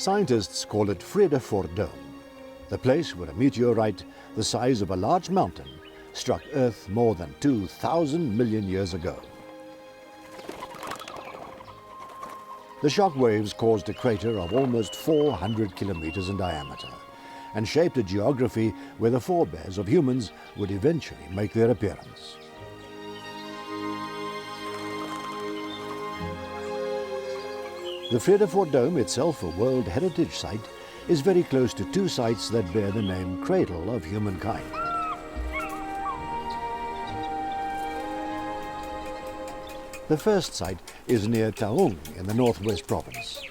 Scientists call it Vredefort Dome, the place where a meteorite the size of a large mountain struck Earth more than 2,000 million years ago. The shock waves caused a crater of almost 400 kilometers in diameter and shaped a geography where the forebears of humans would eventually make their appearance. The Vredefort Dome, itself a World Heritage Site, is very close to two sites that bear the name Cradle of Humankind. The first site is near Taung in the northwest province.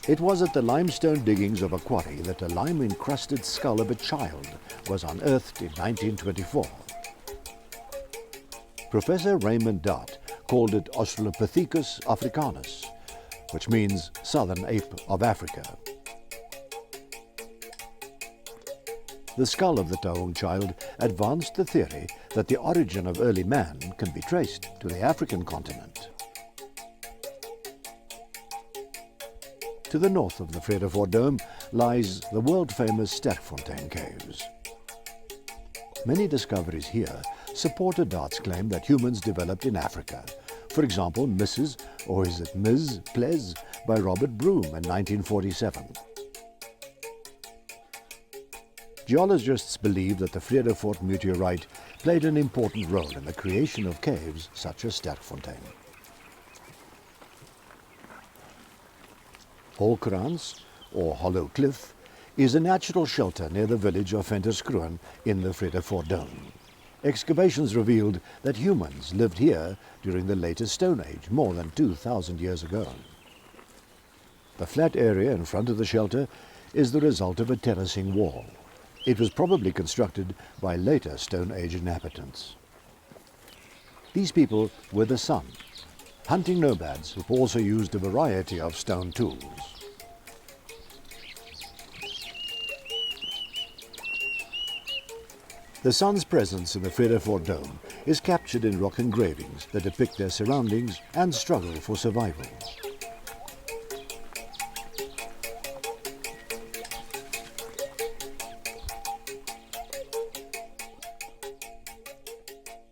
It was at the limestone diggings of a quarry that a lime-encrusted skull of a child was unearthed in 1924. Professor Raymond Dart called it Australopithecus africanus, which means southern ape of Africa. The skull of the Taung child advanced the theory that the origin of early man can be traced to the African continent. To the north of the Vredefort Dome lies the world-famous Sterkfontein caves. Many discoveries here supported Dart's claim that humans developed in Africa. For example, Mrs., or is it Ms. Ples, by Robert Broom in 1947. Geologists believe that the Vredefort meteorite played an important role in the creation of caves such as Sterkfontein. Holkrans, or Hollow Cliff, is a natural shelter near the village of Venterskruen in the Vredefort Dome. Excavations revealed that humans lived here during the latest Stone Age, more than 2,000 years ago. The flat area in front of the shelter is the result of a terracing wall. It was probably constructed by later Stone Age inhabitants. These people were the San, hunting nomads who also used a variety of stone tools. The San's presence in the Vredefort Dome is captured in rock engravings that depict their surroundings and struggle for survival.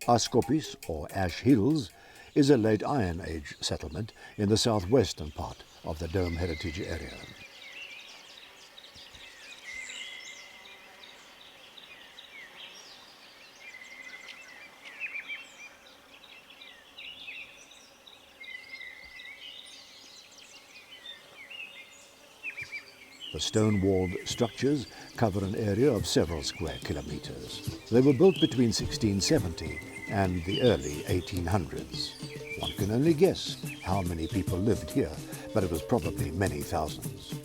Askopis, or Ash Hills, is a late Iron Age settlement in the southwestern part of the Dome Heritage Area. The stone-walled structures cover an area of several square kilometers. They were built between 1670 and the early 1800s. One can only guess how many people lived here, but it was probably many thousands.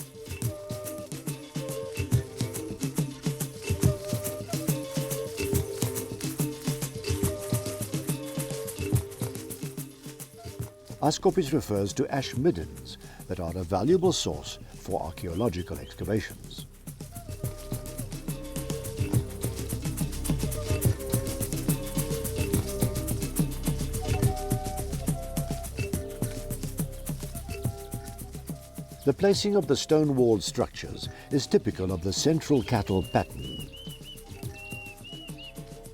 Askopis refers to ash middens that are a valuable source for archaeological excavations. The placing of the stone-walled structures is typical of the central cattle pattern.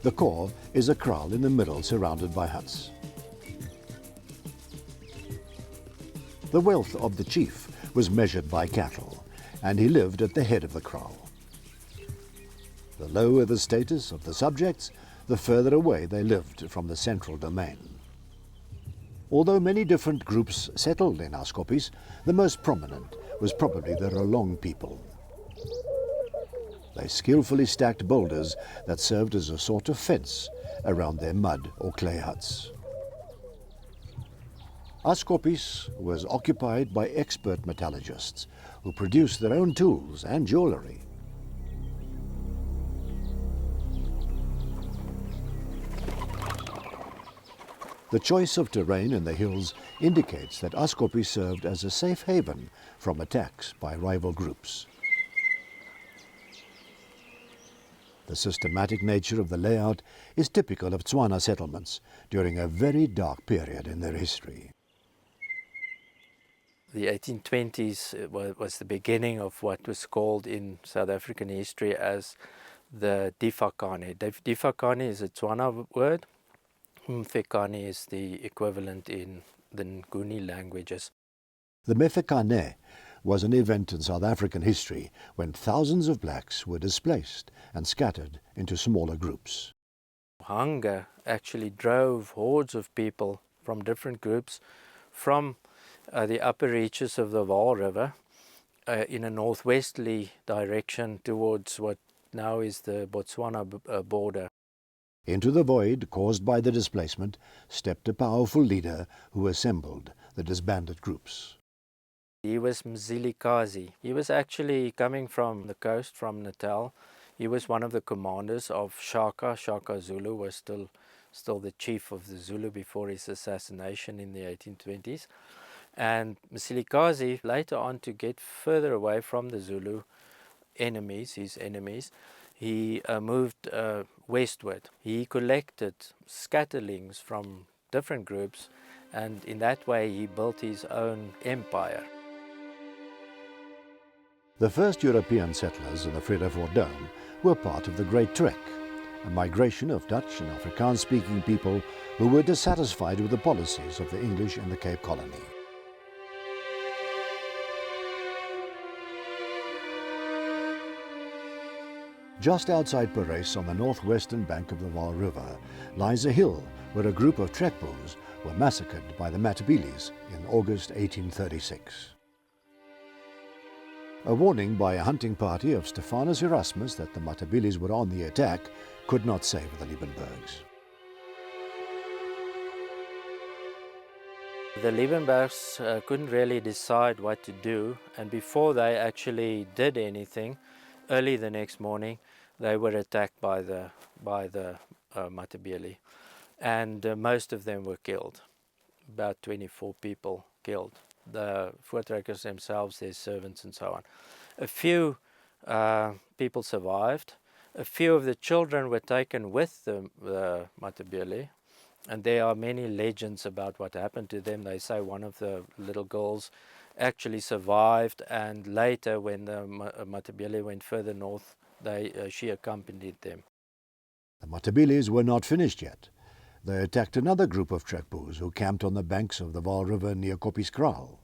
The core is a kraal in the middle surrounded by huts. The wealth of the chief was measured by cattle, and he lived at the head of the kraal. The lower the status of the subjects, the further away they lived from the central domain. Although many different groups settled in Askopis, the most prominent was probably the Rolong people. They skillfully stacked boulders that served as a sort of fence around their mud or clay huts. Askopis was occupied by expert metallurgists who produced their own tools and jewelry. The choice of terrain in the hills indicates that Askopis served as a safe haven from attacks by rival groups. The systematic nature of the layout is typical of Tswana settlements during a very dark period in their history. The 1820s was the beginning of what was called in South African history as the Difakane. Difakane is a Tswana word. Mfekane is the equivalent in the Nguni languages. The Mefekane was an event in South African history when thousands of blacks were displaced and scattered into smaller groups. Hunger actually drove hordes of people from different groups from the upper reaches of the Vaal River in a northwesterly direction towards what now is the Botswana border. Into the void caused by the displacement stepped a powerful leader who assembled the disbanded groups. He was Mzilikazi. He was actually coming from the coast, from Natal. He was one of the commanders of Shaka. Shaka Zulu was still the chief of the Zulu before his assassination in the 1820s. And Mzilikazi, later on, to get further away from the Zulu enemies, his enemies, he moved westward. He collected scatterlings from different groups, and in that way he built his own empire. The first European settlers in the Vredefort Dome were part of the Great Trek, a migration of Dutch and Afrikaans-speaking people who were dissatisfied with the policies of the English in the Cape Colony. Just outside Parys, on the northwestern bank of the Vaal River, lies a hill where a group of Trekboers were massacred by the Matabeles in August 1836. A warning by a hunting party of Stephanus Erasmus that the Matabeles were on the attack could not save the Liebenbergs. The Liebenbergs couldn't really decide what to do, and before they actually did anything, early the next morning, they were attacked by the Matabele, and most of them were killed. About 24 people killed. The voortrekkers themselves, their servants and so on. A few people survived. A few of the children were taken with the Matabele, and there are many legends about what happened to them. They say one of the little girls actually survived, and later when the Matabele went further north, she accompanied them. The Matabeles were not finished yet. They attacked another group of Trekboers who camped on the banks of the Vaal River near Koppieskraal.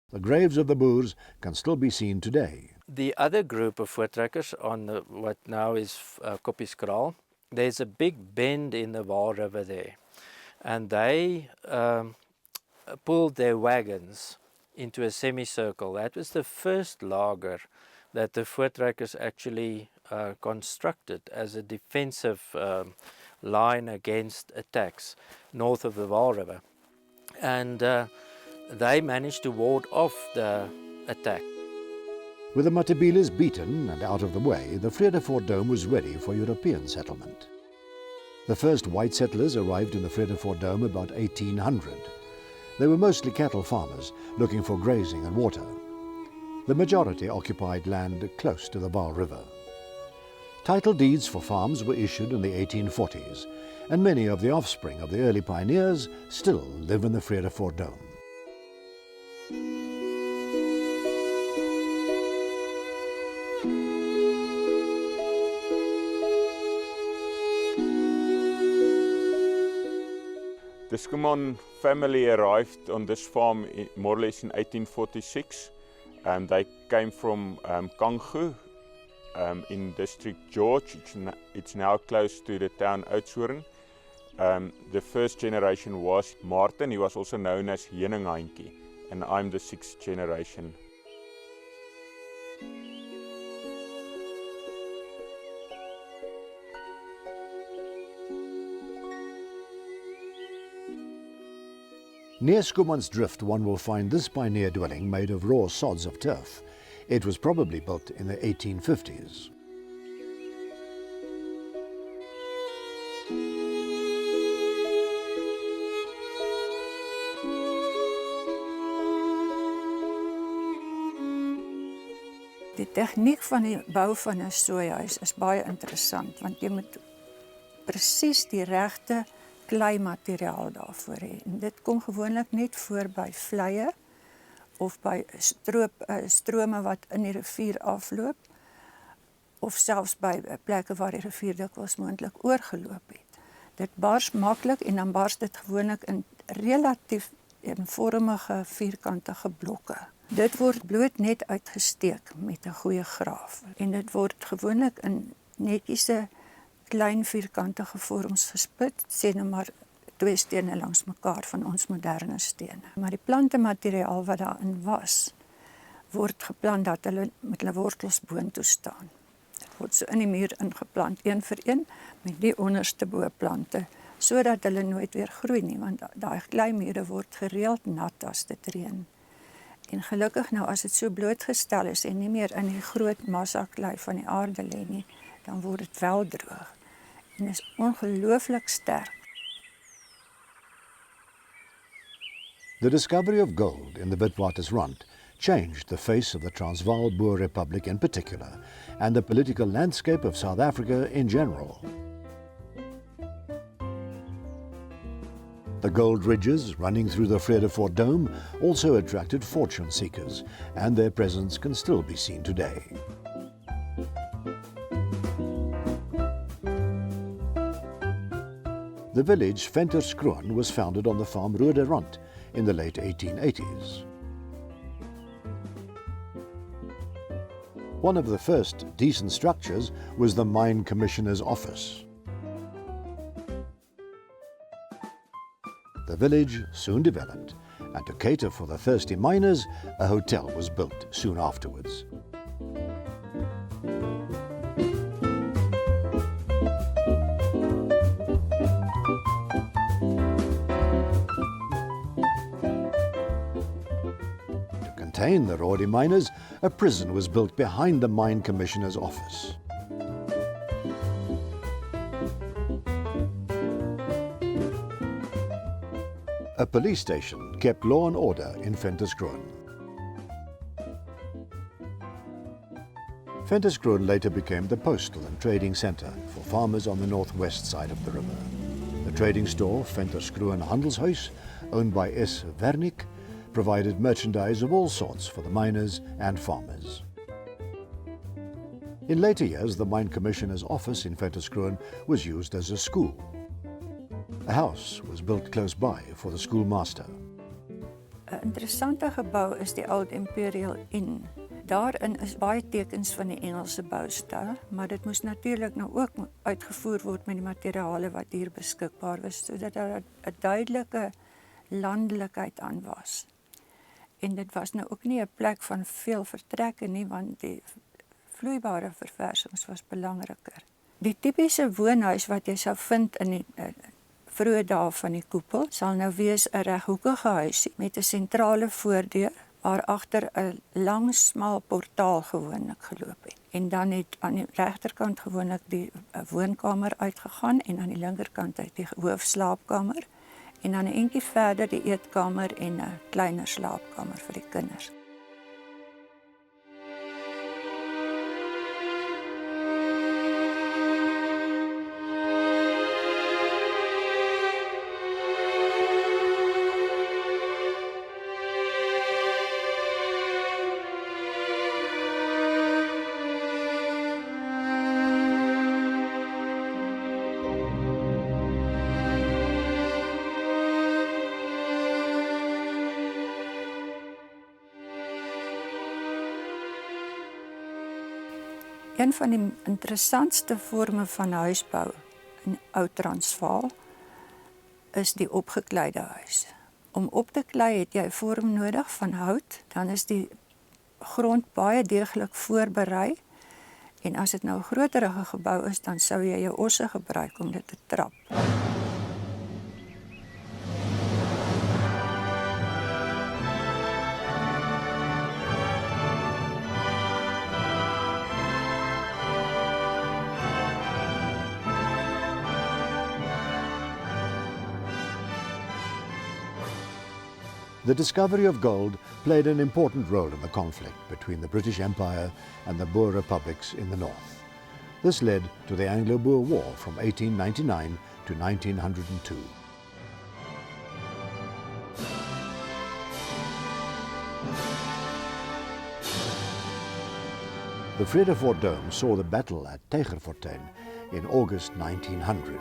The graves of the Boers can still be seen today. The other group of voortrekkers on what now is Koppieskraal, there's a big bend in the Vaal River there, and they pulled their wagons into a semicircle. That was the first lager that the voortrekkers actually constructed as a defensive line against attacks north of the Vaal River, and they managed to ward off the attack. With the Matabeles beaten and out of the way, the Vredefort Dome was ready for European settlement. The first white settlers arrived in the Vredefort Dome about 1800. They were mostly cattle farmers looking for grazing and water. The majority occupied land close to the Vaal River. Title deeds for farms were issued in the 1840s, and many of the offspring of the early pioneers still live in the Vredefort Dome. The Sichuan family arrived on this farm more or less in 1846. They came from Kanghu in District George. It's now close to the town Oudtshoorn. The first generation was Martin. He was also known as Heningheintjie, and I'm the 6th generation. Near Schoemansdrift one will find this pioneer dwelling made of raw sods of turf. It was probably built in the 1850s. Die tegniek van die bou van 'n sojahuis is baie interessant, want jy moet presies die regte kleimateriaal daarvoor hê. En dit kom gewoonlik net voor by vleie of by strome wat in die rivier afloop, of selfs by plekke waar die rivier dikwels moontlik oorgeloop het. Dit bars maklik en dan bars dit gewoonlik in relatief eenvormige vierkantige blokke. Dit word bloot net uitgesteek met 'n goeie graaf en dit word gewoonlik in netjiese klein vierkantige vorms gespit, sê nou maar 2 stene langs mekaar van ons moderne stene. Maar die plantemateriaal wat daarin was, word geplant dat hulle met hulle wortels boontoe staan. Dit word so in die muur ingeplant, een vir een, met die onderste boplante, sodat hulle nooit weer groei nie, want daai kleimure word gereeld nat as dit reën. En gelukkig nou as dit so blootgestel is en nie meer in die groot massa klei van die aarde lê nie, dan word dit wel droog en is ongelooflik sterk. The discovery of gold in the Witwatersrand changed the face of the Transvaal Boer Republic in particular, and the political landscape of South Africa in general. The gold ridges running through the Vredefort Dome also attracted fortune seekers, and their presence can still be seen today. The village Venterskroon was founded on the farm Vredefort in the late 1880s. One of the first decent structures was the Mine Commissioner's office. The village soon developed, and to cater for the thirsty miners, a hotel was built soon afterwards. To contain the rowdy miners, a prison was built behind the Mine Commissioner's office. A police station kept law and order in Venterskroon. Venterskroon later became the postal and trading centre for farmers on the northwest side of the river. The trading store, Venterskroon Handelshuis, owned by S. Vernick, provided merchandise of all sorts for the miners and farmers. In later years, the Mine Commissioner's office in Venterskroon was used as a school. A house was built close by for the schoolmaster. 'n Interessante gebou is die Old Imperial Inn. Daarin is baie tekens van die Engelse boustyl, maar dit moes natuurlik nou ook uitgevoer word met die materiale wat hier beskikbaar was, sodat daar 'n duidelike landelikheid aan was. En dit was nou ook nie 'n plek van veel vertrekke nie, want die vloeibare verversings was belangriker. Die tipiese woonhuis wat jy sou vind in die vroeë dae van die koepel sal nou wees 'n reghoekige huisie met 'n sentrale voordeur waar agter 'n lang smal portaal gewoonlik geloop het. En dan het aan die regterkant gewoonlik die woonkamer uitgegaan en aan die linkerkant uit die hoofslaapkamer en dan 'n entjie verder die eetkamer en 'n kleiner slaapkamer vir die kinders. Een van die interessantste vorme van huisbou in Oud-Transvaal is die opgekleide huis. Om op te klei het jy 'n vorm nodig van hout, dan is die grond baie deeglik voorberei en as dit nou 'n groterige gebou is, dan sou jy jou osse gebruik om dit te trap. The discovery of gold played an important role in the conflict between the British Empire and the Boer republics in the north. This led to the Anglo-Boer War from 1899 to 1902. The Vredefort Dome saw the battle at Attie in August 1900.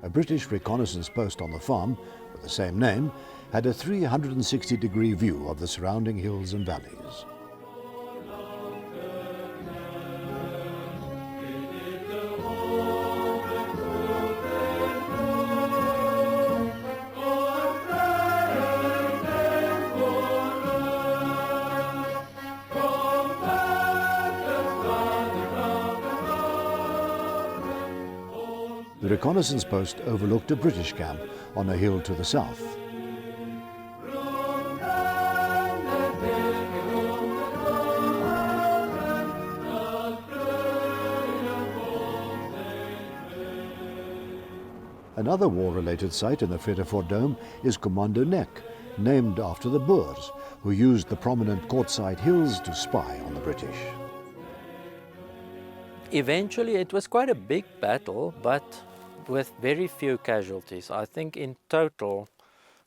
A British reconnaissance post on the farm, with the same name, had a 360-degree view of the surrounding hills and valleys. The reconnaissance post overlooked a British camp on a hill to the south. Another war-related site in the Vredefort Dome is Commando Nek, named after the Boers, who used the prominent Quartzsite hills to spy on the British. Eventually it was quite a big battle, but with very few casualties. I think in total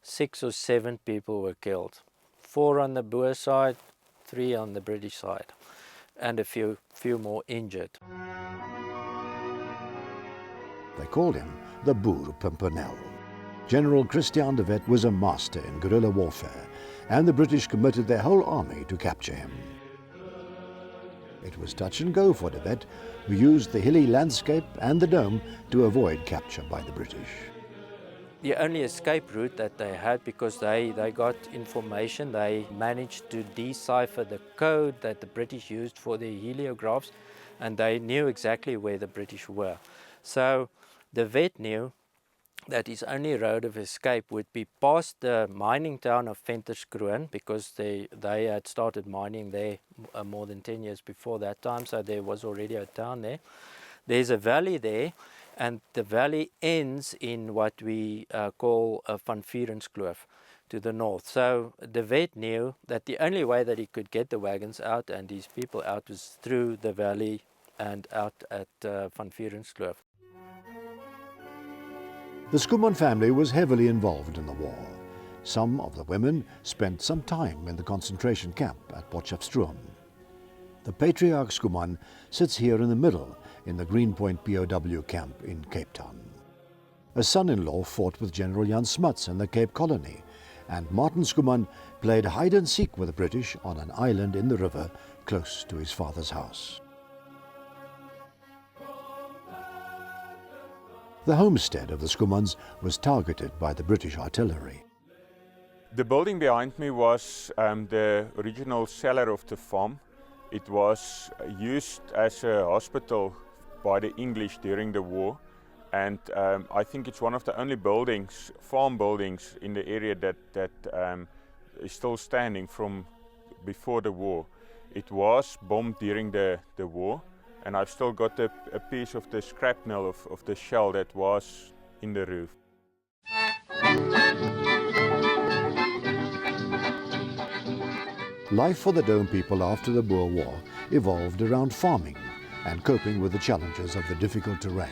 6 or 7 people were killed. 4 on the Boer side, 3 on the British side, and a few more injured. They called him the Boer Pimpernel. General Christian de Wet was a master in guerrilla warfare, and the British committed their whole army to capture him. It was touch and go for de Wet, who used the hilly landscape and the dome to avoid capture by the British. The only escape route that they had, because they got information, they managed to decipher the code that the British used for their heliographs, and they knew exactly where the British were. So de Wet knew that his only road of escape would be past the mining town of Potchefstroom, because they had started mining there more than 10 years before that time, so there was already a town there. There's a valley there, and the valley ends in what we call a Van Vierenskloof to the north. So de Wet knew that the only way that he could get the wagons out and his people out was through the valley and out at Van Vierenskloof. The Sichuan family was heavily involved in the war. Some of the women spent some time in the concentration camp at Potchefstroom. The patriarch Sichuan sits here in the middle in the Greenpoint POW camp in Cape Town. A son-in-law fought with General Jan Smuts in the Cape Colony, and Martin Sichuan played hide-and-seek with the British on an island in the river close to his father's house. The homestead of the Sichuans was targeted by the British artillery. The building behind me was the original cellar of the farm. It was used as a hospital by the English during the war, and I think it's one of the only buildings, farm buildings in the area that is still standing from before the war. It was bombed during the war, and I've still got a piece of the shrapnel of the shell that was in the roof. Life for the Dome people after the Boer War evolved around farming and coping with the challenges of the difficult terrain.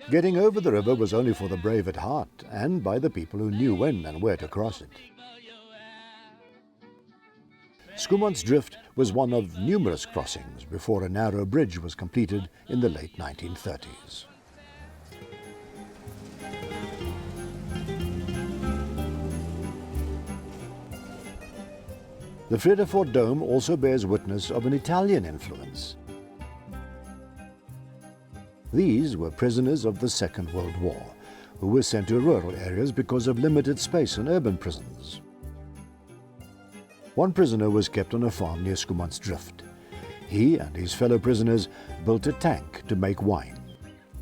Getting over the river was only for the brave at heart and by the people who knew when and where to cross it. Sichuan's Drift was one of numerous crossings before a narrow bridge was completed in the late 1930s. The Vredefort Dome also bears witness of an Italian influence. These were prisoners of the Second World War, who were sent to rural areas because of limited space in urban prisons. One prisoner was kept on a farm near Sichuan's Drift. He and his fellow prisoners built a tank to make wine.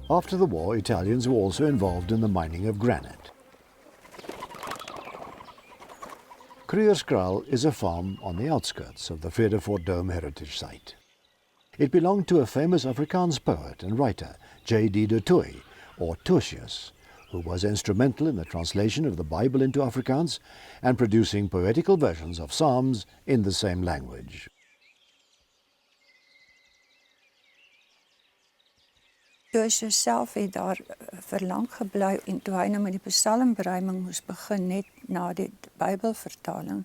After the war, Italians were also involved in the mining of granite. Kruierskraal is a farm on the outskirts of the Vredefort Dome heritage site. It belonged to a famous Afrikaans poet and writer, J.D. de Tooy, or Tertius, who was instrumental in the translation of the Bible into Afrikaans and producing poetical versions of Psalms in the same language. Toosje self het daar verlang gebly en toe hy nou met die psalmberuiming moes begin net na die Bybelvertaling,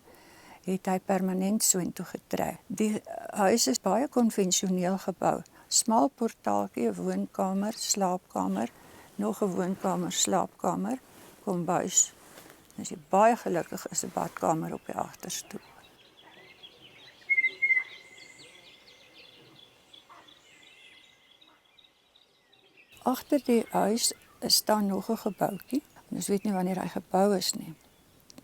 het hy permanent soontoe getrek. Die huis is baie konvensioneel gebou. Smal portaaltjie, 'n woonkamer, slaapkamer, nog 'n woonkamer, slaapkamer, kombuis. As jy baie gelukkig is, 'n badkamer op die agterstoep. Agter die huis staan nog 'n gebouetjie. Ons weet nie wanneer hy gebou is nie.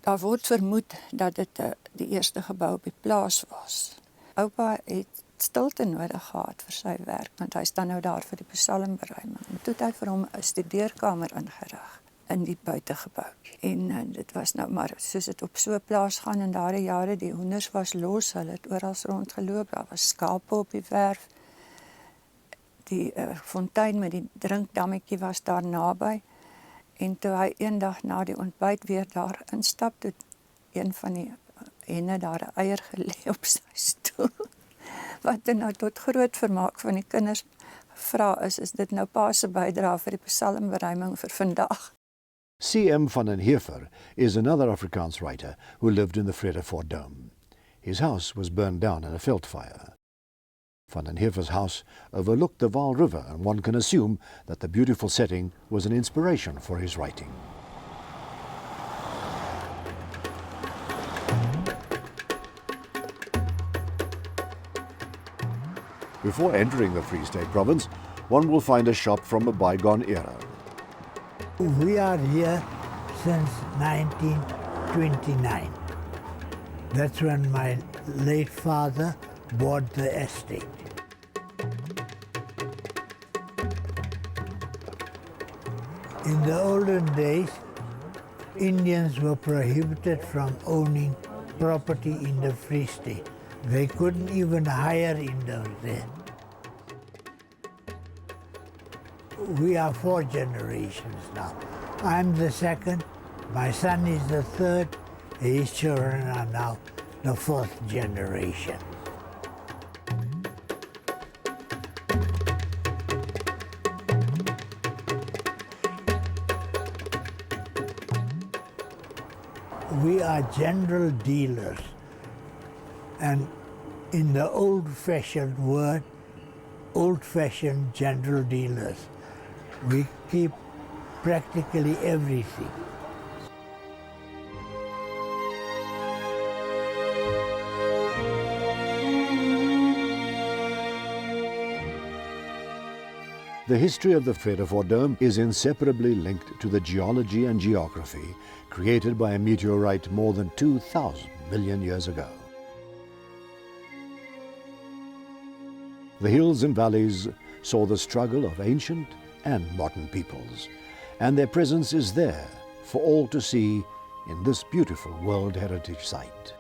Daar word vermoed dat dit die eerste gebou op die plaas was. Oupa het stilte nodig gehad vir sy werk, want hy staan nou daar vir die psalmberuiming. En toe het hy vir hom 'n studeerkamer ingerig in die buitegebouetjie. En dit was nou maar soos dit op so 'n plaas gaan in daardie jare, die hoenders was los, hulle het oral rondgeloop, daar was skape op die werf. Die fontein met die drinkdammetjie was daar naby. En toe hy eendag na die ontbyt weer daar instap, toe een van die henne daar 'n eier gelê op sy stoel. Wat nou tot groot vermaak van die kinders gevra is dit nou pa se bydrae vir die psalmberuiming vir vandag? C.M. van den Heever is another Afrikaans writer who lived in the Vredefort Dome. His house was burned down in a veldfire. Van den Heever's house overlooked the Vaal River, and one can assume that the beautiful setting was an inspiration for his writing. Before entering the Free State province, one will find a shop from a bygone era. We are here since 1929. That's when my late father bought the estate. In the olden days, Indians were prohibited from owning property in the Free State. They couldn't even hire Indians there. We are 4 generations now. I'm the second, my son is the third, his children are now the 4th generation. We are general dealers, and in the old-fashioned word, old-fashioned general dealers. We keep practically everything. The history of the Vredefort Dome is inseparably linked to the geology and geography created by a meteorite more than 2,000 million years ago. The hills and valleys saw the struggle of ancient and modern peoples, and their presence is there for all to see in this beautiful World Heritage Site.